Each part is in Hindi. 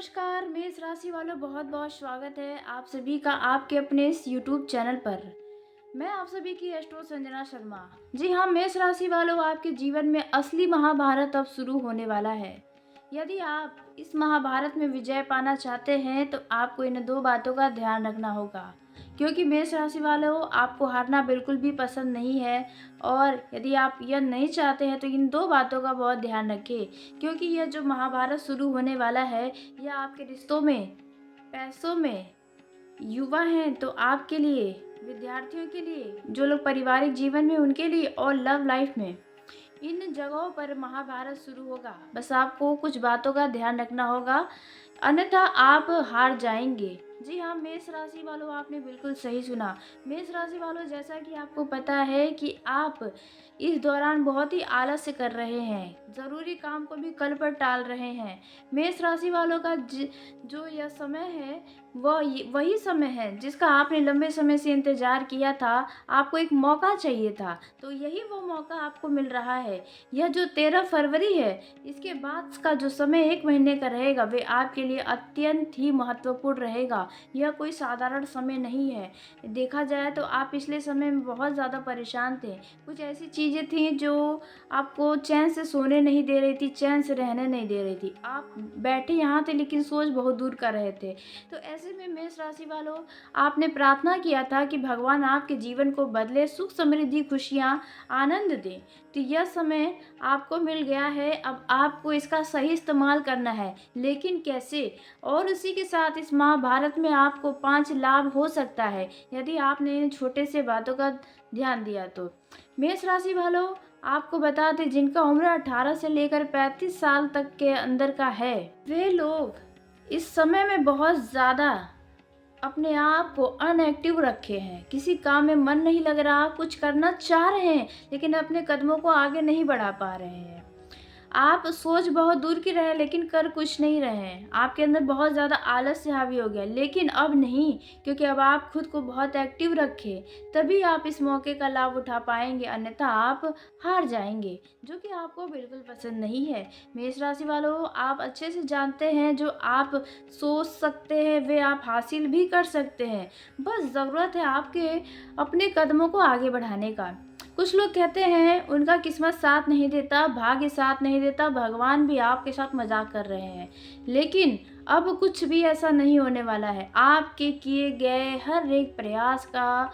नमस्कार मेष राशि वालों, बहुत बहुत स्वागत है आप सभी का आपके अपने इस यूट्यूब चैनल पर। मैं आप सभी की एस्ट्रो संजना शर्मा। जी हाँ, मेष राशि वालों, आपके जीवन में असली महाभारत अब शुरू होने वाला है। यदि आप इस महाभारत में विजय पाना चाहते हैं तो आपको इन दो बातों का ध्यान रखना होगा, क्योंकि मेष राशि वालों, आपको हारना बिल्कुल भी पसंद नहीं है। और यदि आप यह नहीं चाहते हैं तो इन दो बातों का बहुत ध्यान रखें, क्योंकि यह जो महाभारत शुरू होने वाला है, यह आपके रिश्तों में, पैसों में, युवा हैं तो आपके लिए, विद्यार्थियों के लिए, जो लोग पारिवारिक जीवन में उनके लिए, और लव लाइफ में, इन जगहों पर महाभारत शुरू होगा। बस आपको कुछ बातों का ध्यान रखना होगा, अन्यथा आप हार जाएंगे। जी हाँ मेष राशि वालों, आपने बिल्कुल सही सुना। मेष राशि वालों, जैसा कि आपको पता है कि आप इस दौरान बहुत ही आलस्य कर रहे हैं, ज़रूरी काम को भी कल पर टाल रहे हैं। मेष राशि वालों का जो यह समय है, वही समय है जिसका आपने लंबे समय से इंतज़ार किया था। आपको एक मौका चाहिए था, तो यही वो मौका आपको मिल रहा है। यह जो 13 फरवरी है, इसके बाद का जो समय 1 महीने का रहेगा, वे आपके लिए अत्यंत ही महत्वपूर्ण रहेगा। यह कोई साधारण समय नहीं है। देखा जाए तो आप पिछले समय में बहुत ज़्यादा परेशान थे। कुछ ऐसी चीज़ें थी जो आपको चैन से सोने नहीं दे रही थी, चैन से रहने नहीं दे रही थी। आप बैठे यहाँ थे लेकिन सोच बहुत दूर कर रहे थे। तो ऐसे में मेष राशि वालों, आपने प्रार्थना किया था कि भगवान आपके जीवन को बदले, सुख समृद्धि, खुशियाँ, आनंद दें। तो यह समय आपको मिल गया है, अब आपको इसका सही इस्तेमाल करना है। लेकिन कैसे? और उसी के साथ इस महाभारत में आपको 5 लाभ हो सकता है, यदि आपने इन छोटे से बातों का ध्यान दिया तो। मेष राशि वालों, आपको बता दें, जिनका उम्र 18 से लेकर 35 साल तक के अंदर का है, वे लोग इस समय में बहुत ज़्यादा अपने आप को अनएक्टिव रखे हैं। किसी काम में मन नहीं लग रहा, कुछ करना चाह रहे हैं लेकिन अपने कदमों को आगे नहीं बढ़ा पा रहे हैं। आप सोच बहुत दूर की रहे लेकिन कर कुछ नहीं रहे हैं। आपके अंदर बहुत ज़्यादा आलस्य हावी हो गया, लेकिन अब नहीं, क्योंकि अब आप खुद को बहुत एक्टिव रखें, तभी आप इस मौके का लाभ उठा पाएंगे, अन्यथा आप हार जाएंगे, जो कि आपको बिल्कुल पसंद नहीं है। मेष राशि वालों, आप अच्छे से जानते हैं, जो आप सोच सकते हैं वे आप हासिल भी कर सकते हैं। बस ज़रूरत है आपके अपने कदमों को आगे बढ़ाने का। कुछ लोग कहते हैं उनका किस्मत साथ नहीं देता, भाग्य साथ नहीं देता, भगवान भी आपके साथ मजाक कर रहे हैं। लेकिन अब कुछ भी ऐसा नहीं होने वाला है। आपके किए गए हर एक प्रयास का,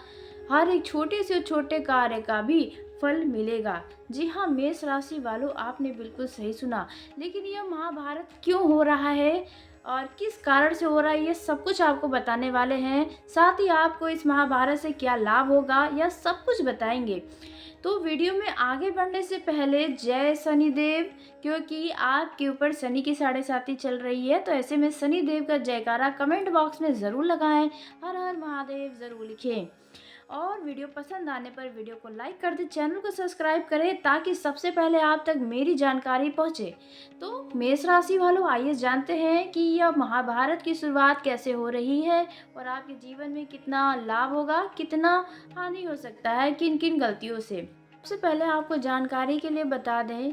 हर एक छोटे से छोटे कार्य का भी फल मिलेगा। जी हाँ मेष राशि वालों, आपने बिल्कुल सही सुना। लेकिन यह महाभारत क्यों हो रहा है और किस कारण से हो रहा है, ये सब कुछ आपको बताने वाले हैं। साथ ही आपको इस महाभारत से क्या लाभ होगा, यह सब कुछ बताएंगे। तो वीडियो में आगे बढ़ने से पहले जय शनिदेव, क्योंकि आपके ऊपर शनि की 7.5 चल रही है, तो ऐसे में शनिदेव का जयकारा कमेंट बॉक्स में ज़रूर लगाएं। हर हर महादेव ज़रूर लिखें। और वीडियो पसंद आने पर वीडियो को लाइक कर दें, चैनल को सब्सक्राइब करें, ताकि सबसे पहले आप तक मेरी जानकारी पहुंचे। तो मेष राशि वालों, आइए जानते हैं कि यह महाभारत की शुरुआत कैसे हो रही है और आपके जीवन में कितना लाभ होगा, कितना हानि हो सकता है, किन किन गलतियों से। सबसे पहले आपको जानकारी के लिए बता दें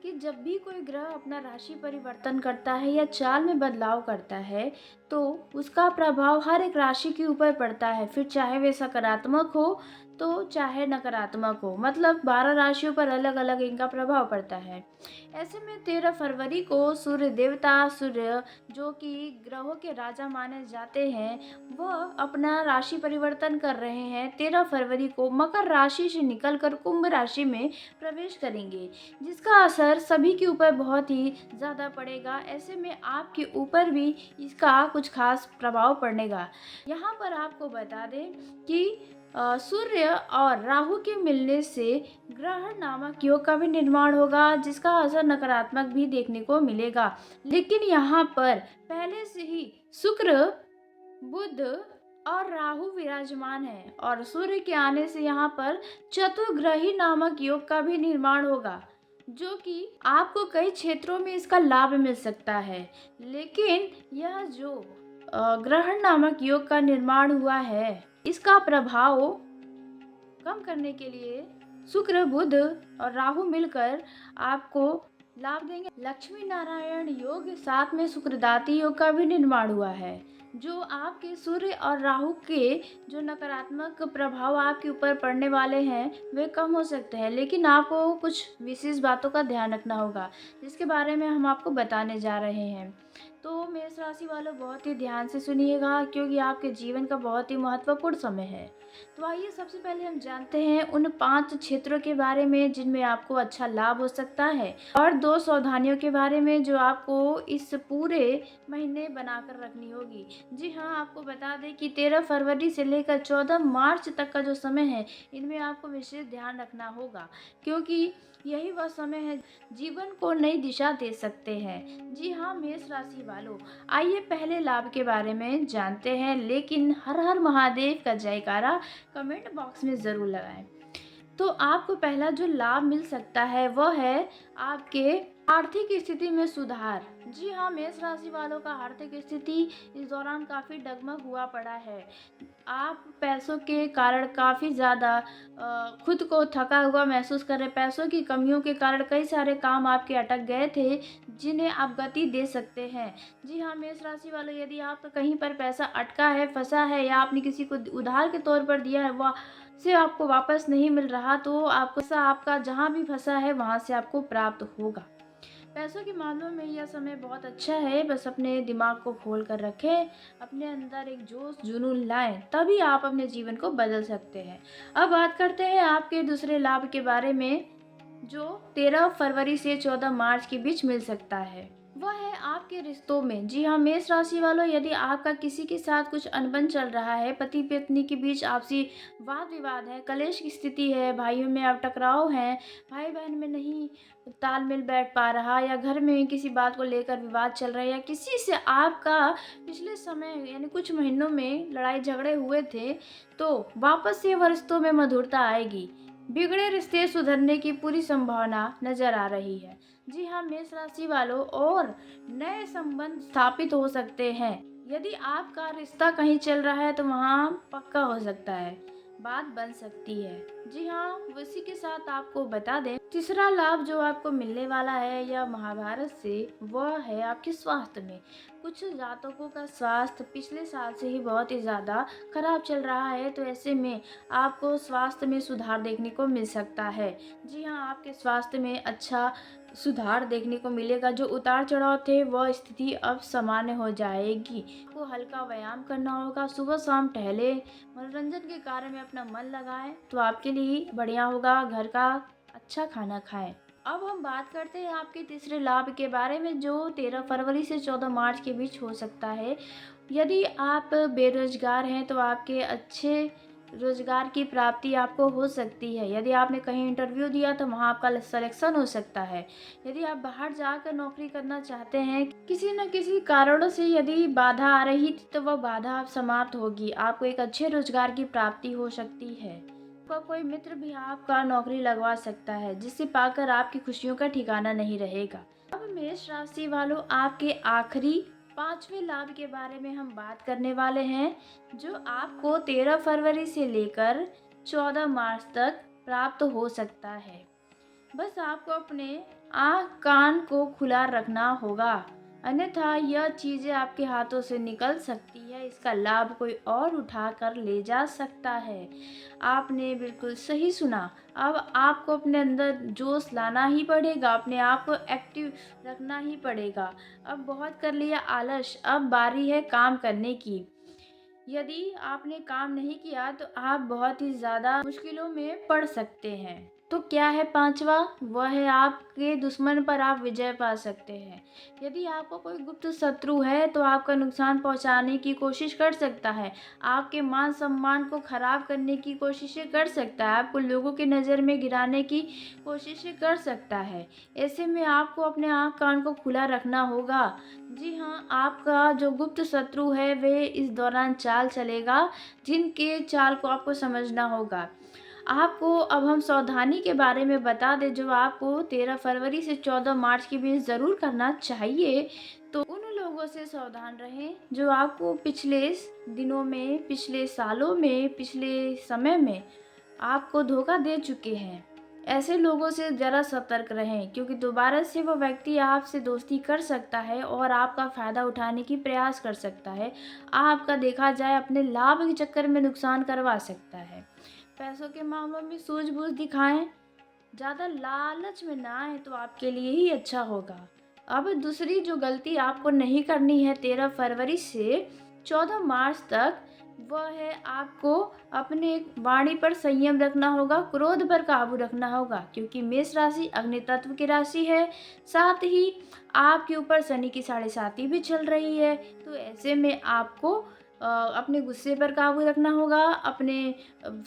कि जब भी कोई ग्रह अपना राशि परिवर्तन करता है या चाल में बदलाव करता है, तो उसका प्रभाव हर एक राशि के ऊपर पड़ता है, फिर चाहे वे सकारात्मक हो तो चाहे नकारात्मक हो। मतलब 12 राशियों पर अलग अलग इनका प्रभाव पड़ता है। ऐसे में 13 फरवरी को सूर्य देवता, सूर्य जो कि ग्रहों के राजा माने जाते हैं, वह अपना राशि परिवर्तन कर रहे हैं। 13 फरवरी को मकर राशि से निकलकर कुंभ राशि में प्रवेश करेंगे, जिसका असर सभी के ऊपर बहुत ही ज़्यादा पड़ेगा। ऐसे में आपके ऊपर भी इसका कुछ खास प्रभाव पड़ेगा। यहाँ पर आपको बता दें कि सूर्य और राहु के मिलने से ग्रहण नामक योग का भी निर्माण होगा, जिसका असर नकारात्मक भी देखने को मिलेगा। लेकिन यहाँ पर पहले से ही शुक्र, बुध और राहु विराजमान है, और सूर्य के आने से यहाँ पर चतुर्ग्रही नामक योग का भी निर्माण होगा, जो कि आपको कई क्षेत्रों में इसका लाभ मिल सकता है। लेकिन यह जो ग्रहण नामक योग का निर्माण हुआ है, इसका प्रभाव कम करने के लिए शुक्र, बुध और राहु मिलकर आपको लाभ देंगे। लक्ष्मी नारायण योग, साथ में शुक्रदाती योग का भी निर्माण हुआ है, जो आपके सूर्य और राहु के जो नकारात्मक प्रभाव आपके ऊपर पड़ने वाले हैं वे कम हो सकते हैं, लेकिन आपको कुछ विशेष बातों का ध्यान रखना होगा, जिसके बारे में हम आपको बताने जा रहे हैं। तो मेष राशि वालों, बहुत ही ध्यान से सुनिएगा, क्योंकि आपके जीवन का बहुत ही महत्वपूर्ण समय है। तो आइए सबसे पहले हम जानते हैं उन 5 क्षेत्रों के बारे में जिनमें आपको अच्छा लाभ हो सकता है, और 2 सावधानियों के बारे में जो आपको इस पूरे महीने बनाकर रखनी होगी। जी हाँ, आपको बता दें कि 13 फरवरी से लेकर 14 मार्च तक का जो समय है, इनमें आपको विशेष ध्यान रखना होगा, क्योंकि यही वह समय है जीवन को नई दिशा दे सकते हैं। जी हाँ मेष राशि वालों, आइए पहले लाभ के बारे में जानते हैं, लेकिन हर हर महादेव का जयकारा कमेंट बॉक्स में ज़रूर लगाएं। तो आपको पहला जो लाभ मिल सकता है वह है आपके आर्थिक स्थिति में सुधार। जी हाँ मेष राशि वालों का आर्थिक स्थिति इस दौरान काफ़ी डगमग हुआ पड़ा है। आप पैसों के कारण काफ़ी ज़्यादा खुद को थका हुआ महसूस कर रहे हैं। पैसों की कमियों के कारण कई सारे काम आपके अटक गए थे, जिन्हें आप गति दे सकते हैं। जी हाँ मेष राशि वालों, यदि आपका कहीं पर पैसा अटका है, फंसा है, या आपने किसी को उधार के तौर पर दिया है, वह से आपको वापस नहीं मिल रहा, तो आपको पैसा आपका जहाँ भी फंसा है वहाँ से आपको प्राप्त होगा। पैसों के मामलों में यह समय बहुत अच्छा है, बस अपने दिमाग को खोल कर रखें, अपने अंदर एक जोश जुनून लाएं, तभी आप अपने जीवन को बदल सकते हैं। अब बात करते हैं आपके दूसरे लाभ के बारे में, जो 13 फरवरी से 14 मार्च के बीच मिल सकता है। वह है आपके रिश्तों में। जी हाँ मेष राशि वालों, यदि आपका किसी के साथ कुछ अनबन चल रहा है, पति पत्नी के बीच आपसी वाद विवाद है, कलेश की स्थिति है, भाइयों में आप टकराव है, भाई बहन में नहीं तालमेल बैठ पा रहा, या घर में किसी बात को लेकर विवाद चल रहा है, या किसी से आपका पिछले समय यानी कुछ महीनों में लड़ाई झगड़े हुए थे, तो वापस से वह रिश्तों में मधुरता आएगी। बिगड़े रिश्ते सुधरने की पूरी संभावना नजर आ रही है। जी हाँ मेष राशि वालों, और नए संबंध स्थापित हो सकते हैं। यदि आपका रिश्ता कहीं चल रहा है तो वहाँ पक्का हो सकता है, बात बन सकती है। जी हाँ, उसी के साथ आपको बता दें, तीसरा लाभ जो आपको मिलने वाला है यह महाभारत से, वह है आपके स्वास्थ्य में। कुछ जातकों का स्वास्थ्य पिछले साल से ही बहुत ही ज़्यादा खराब चल रहा है, तो ऐसे में आपको स्वास्थ्य में सुधार देखने को मिल सकता है। जी हाँ, आपके स्वास्थ्य में अच्छा सुधार देखने को मिलेगा। जो उतार चढ़ाव थे वह स्थिति अब सामान्य हो जाएगी। आपको हल्का व्यायाम करना होगा, सुबह शाम टहले, मनोरंजन के कार्य में अपना मन लगाएं, तो आपके लिए ही बढ़िया होगा। घर का अच्छा खाना खाएं। अब हम बात करते हैं आपके तीसरे लाभ के बारे में, जो 13 फरवरी से 14 मार्च के बीच हो सकता है। यदि आप बेरोजगार हैं तो आपके अच्छे रोजगार की प्राप्ति आपको हो सकती है। यदि आपने कहीं इंटरव्यू दिया तो वहाँ आपका सिलेक्शन हो सकता है। यदि आप बाहर जाकर नौकरी करना चाहते हैं, किसी न किसी कारणों से यदि बाधा आ रही थी, तो वह बाधा अब समाप्त होगी। आपको एक अच्छे रोजगार की प्राप्ति हो सकती है। आपका कोई मित्र भी आपका नौकरी लगवा सकता है, जिसे पाकर आपकी खुशियों का ठिकाना नहीं रहेगा। अब मेष राशि वालों, आपके आखिरी 5वें लाभ के बारे में हम बात करने वाले हैं, जो आपको 13 फरवरी से लेकर 14 मार्च तक प्राप्त हो सकता है। बस आपको अपने आँख कान को खुला रखना होगा, अन्यथा यह चीज़ें आपके हाथों से निकल सकती है। इसका लाभ कोई और उठा कर ले जा सकता है। आपने बिल्कुल सही सुना। अब आपको अपने अंदर जोश लाना ही पड़ेगा, अपने आप को एक्टिव रखना ही पड़ेगा। अब बहुत कर लिया आलस, अब बारी है काम करने की। यदि आपने काम नहीं किया तो आप बहुत ही ज़्यादा मुश्किलों में पड़ सकते हैं। तो क्या है पांचवा? वह है आपके दुश्मन पर आप विजय पा सकते हैं। यदि आपको कोई गुप्त शत्रु है तो आपका नुकसान पहुंचाने की कोशिश कर सकता है, आपके मान सम्मान को खराब करने की कोशिशें कर सकता है, आपको लोगों की नज़र में गिराने की कोशिशें कर सकता है। ऐसे में आपको अपने आँख कान को खुला रखना होगा। जी हाँ, आपका जो गुप्त शत्रु है वे इस दौरान चाल चलेगा, जिनके चाल को आपको समझना होगा। आपको अब हम सावधानी के बारे में बता दें, जो आपको 13 फरवरी से 14 मार्च के बीच ज़रूर करना चाहिए। तो उन लोगों से सावधान रहें जो आपको पिछले दिनों में, पिछले सालों में, पिछले समय में आपको धोखा दे चुके हैं। ऐसे लोगों से ज़रा सतर्क रहें, क्योंकि दोबारा से वो व्यक्ति आपसे दोस्ती कर सकता है और आपका फ़ायदा उठाने की प्रयास कर सकता है। आपका देखा जाए अपने लाभ के चक्कर में नुकसान करवा सकता है। पैसों के मामलों में सूझबूझ दिखाएं, ज़्यादा लालच में ना आए तो आपके लिए ही अच्छा होगा। अब दूसरी जो गलती आपको नहीं करनी है 13 फरवरी से 14 मार्च तक, वह है आपको अपने वाणी पर संयम रखना होगा, क्रोध पर काबू रखना होगा, क्योंकि मेष राशि अग्नि तत्व की राशि है। साथ ही आपके ऊपर शनि की 7.5 भी चल रही है, तो ऐसे में आपको अपने गुस्से पर काबू रखना होगा, अपने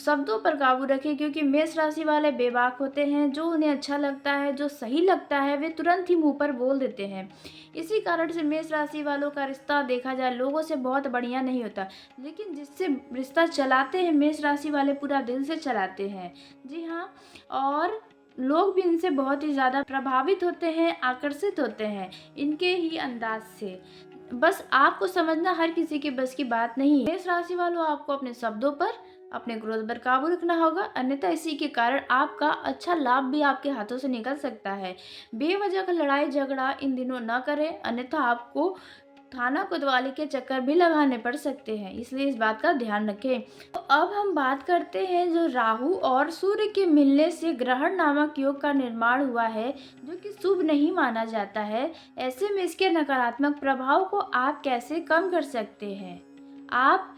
शब्दों पर काबू रखें, क्योंकि मेष राशि वाले बेबाक होते हैं। जो उन्हें अच्छा लगता है, जो सही लगता है, वे तुरंत ही मुंह पर बोल देते हैं। इसी कारण से मेष राशि वालों का रिश्ता देखा जाए लोगों से बहुत बढ़िया नहीं होता, लेकिन जिससे रिश्ता चलाते हैं मेष राशि वाले पूरा दिल से चलाते हैं। जी हाँ, और लोग भी इनसे बहुत ही ज़्यादा प्रभावित होते हैं, आकर्षित होते हैं इनके ही अंदाज से। बस आपको समझना हर किसी के बस की बात नहीं है। मेष राशि वालों, आपको अपने शब्दों पर, अपने क्रोध पर काबू रखना होगा, अन्यथा इसी के कारण आपका अच्छा लाभ भी आपके हाथों से निकल सकता है। बेवजह का लड़ाई झगड़ा इन दिनों न करें, अन्यथा आपको थाना कोतवाली के चक्कर भी लगाने पड़ सकते हैं, इसलिए इस बात का ध्यान रखें। तो अब हम बात करते हैं जो राहु और सूर्य के मिलने से ग्रहण नामक योग का निर्माण हुआ है, जो कि शुभ नहीं माना जाता है। ऐसे में इसके नकारात्मक प्रभाव को आप कैसे कम कर सकते हैं, आप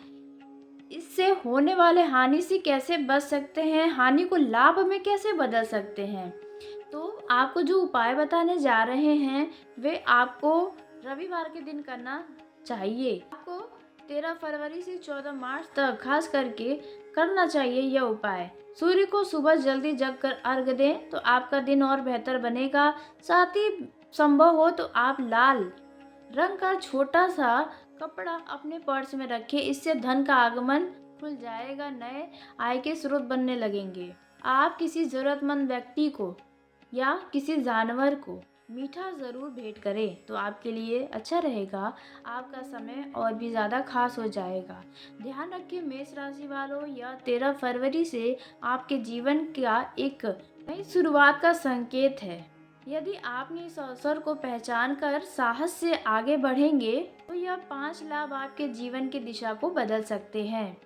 इससे होने वाले हानि से कैसे बच सकते हैं, हानि को लाभ में कैसे बदल सकते हैं, तो आपको जो उपाय बताने जा रहे हैं वे आपको रविवार के दिन करना चाहिए। आपको 13 फरवरी से 14 मार्च तक खास करके करना चाहिए यह उपाय। सूर्य को सुबह जल्दी जग कर अर्घ दें तो आपका दिन और बेहतर बनेगा। साथ ही संभव हो तो आप लाल रंग का छोटा सा कपड़ा अपने पर्स में रखें, इससे धन का आगमन खुल जाएगा, नए आय के स्रोत बनने लगेंगे। आप किसी जरूरतमंद व्यक्ति को या किसी जानवर को मीठा ज़रूर भेंट करें तो आपके लिए अच्छा रहेगा, आपका समय और भी ज़्यादा खास हो जाएगा। ध्यान रखें मेष राशि वालों, यह 13 फरवरी से आपके जीवन का एक नई शुरुआत का संकेत है। यदि आपने इस अवसर को पहचान कर साहस से आगे बढ़ेंगे तो यह 5 लाभ आपके जीवन की दिशा को बदल सकते हैं।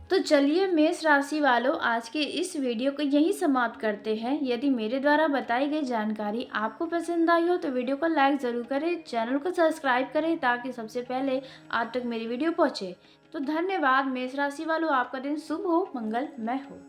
तो चलिए मेष राशि वालों, आज के इस वीडियो को यहीं समाप्त करते हैं। यदि मेरे द्वारा बताई गई जानकारी आपको पसंद आई हो तो वीडियो को लाइक ज़रूर करें, चैनल को सब्सक्राइब करें ताकि सबसे पहले आप तक मेरी वीडियो पहुंचे। तो धन्यवाद मेष राशि वालों, आपका दिन शुभ हो, मंगलमय हो।